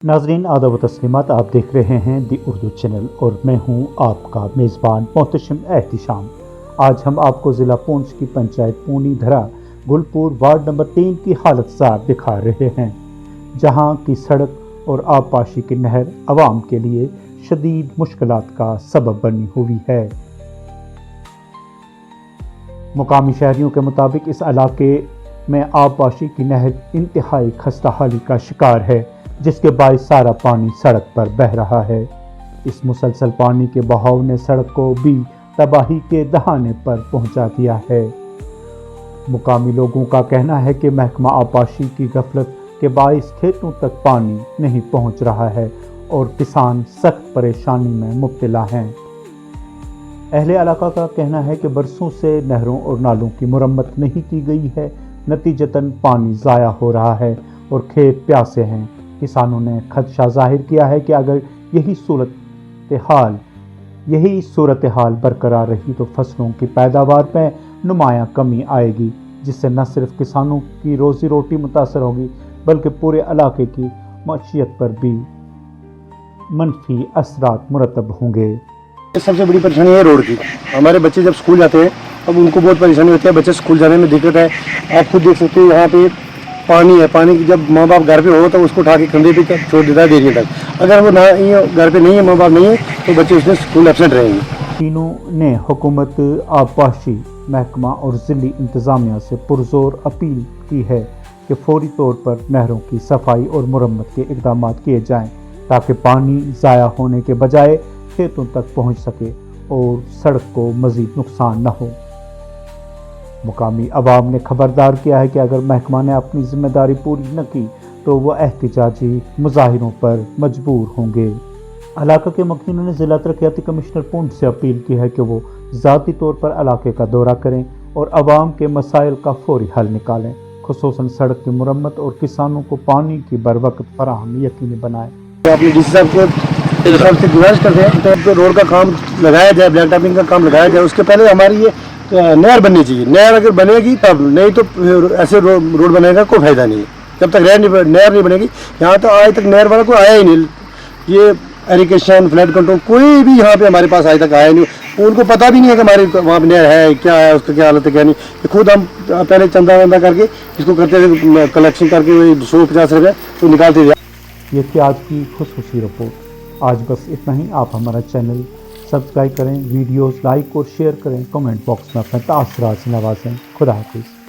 नाजरीन आदाब व तस्लीमात, आप देख रहे हैं दी उर्दू चैनल और मैं हूं आपका मेज़बान मोहतशम एहतिशाम। आज हम आपको ज़िला पूंछ की पंचायत पूनी धरा गुलपुर वार्ड नंबर 3 की हालत ज़ार दिखा रहे हैं, जहां की सड़क और आबपाशी की नहर आवाम के लिए शदीद मुश्किलात का सबब बनी हुई है। मुकामी शहरियों के मुताबिक इस इलाके में आबपाशी की नहर इंतहाई खस्ता हाली का शिकार है, जिसके बायस सारा पानी सड़क पर बह रहा है। इस मुसलसल पानी के बहाव ने सड़क को भी तबाही के दहाने पर पहुंचा दिया है। मुकामी लोगों का कहना है कि महकमा आबपाशी की गफलत के बायस खेतों तक पानी नहीं पहुंच रहा है और किसान सख्त परेशानी में मुब्तला हैं। अहले इलाका का कहना है कि बरसों से नहरों और नालों की मुरम्मत नहीं की गई है, नतीजतन पानी ज़ाया हो रहा है और खेत प्यासे हैं। किसानों ने खदशा जाहिर किया है कि अगर यही सूरत हाल बरकरार रही तो फसलों की पैदावार में नुमायां कमी आएगी, जिससे न सिर्फ किसानों की रोज़ी रोटी मुतासर होगी बल्कि पूरे इलाके की मईशत पर भी मनफी असरात मुरतब होंगे। सबसे बड़ी परेशानी है रोड की। हमारे बच्चे जब स्कूल जाते हैं अब उनको बहुत परेशानी होती है, बच्चे स्कूल जाने में दिक्कत है। आप खुद देख सकते हो यहाँ पे पानी है, पानी की जब माँ बाप घर पे हो तो उसको उठा के कंधे पे छोड़ देता है देरी तक। अगर वो ना घर पे नहीं है, माँ बाप नहीं है, तो बच्चे उसमें स्कूल एब्सेंट रहेंगे। तीनों ने हुकूमत, आबपाशी महकमा और ज़िली इंतज़ामिया से पुरजोर अपील की है कि फौरी तौर पर नहरों की सफाई और मुरम्मत के इक़दाम किए जाएँ, ताकि पानी ज़ाया होने के बजाय खेतों तक पहुँच सके और सड़क को मज़ीद नुकसान न हो। मुकामी अवाम ने खबरदार किया है कि अगर महकमा ने अपनी जिम्मेदारी पूरी न की तो वह एहतिजाजी मुजाहिरों पर मजबूर होंगे। इलाका के मकीनों ने ज़िला तरक्याती कमिश्नर पूंछ से अपील की है कि वो ज़ाती तौर पर इलाके का दौरा करें और अवाम के मसाइल का फौरी हल निकालें, खुसूसन सड़क की मुरम्मत और किसानों को पानी की बरवक्त फराहमी यकीनी बनाएं। अपने डी सी साहब से गुजारिश करते हैं तो रोड का काम लगाया जाए, ब्लैक टॉपिंग का काम लगाया जाए। उसके पहले हमारी ये नहर बननी चाहिए। नहर अगर बनेगी तब, नहीं तो ऐसे रोड बनेगा कोई फायदा नहीं है। जब तक नहर नहीं बनेगी, यहाँ तो आज तक नहर वाला कोई आया ही नहीं। ये इरिगेशन, फ्लड कंट्रोल कोई भी यहाँ पे हमारे पास आज तक आया नहीं। उनको पता भी नहीं है कि हमारे वहाँ पर नहर है, क्या है, उसका क्या हालत है, क्या नहीं। खुद हम पहले चंदा वंदा करके इसको करते थे, कलेक्शन करके 150 रुपये तो निकालते थे। ये थी आज की खुसूसी रिपोर्ट। आज बस इतना ही। आप हमारा चैनल सब्सक्राइब करें, वीडियोस लाइक और शेयर करें, कमेंट बॉक्स में अपने तासरात से नवाजें। खुदा हाफिज़।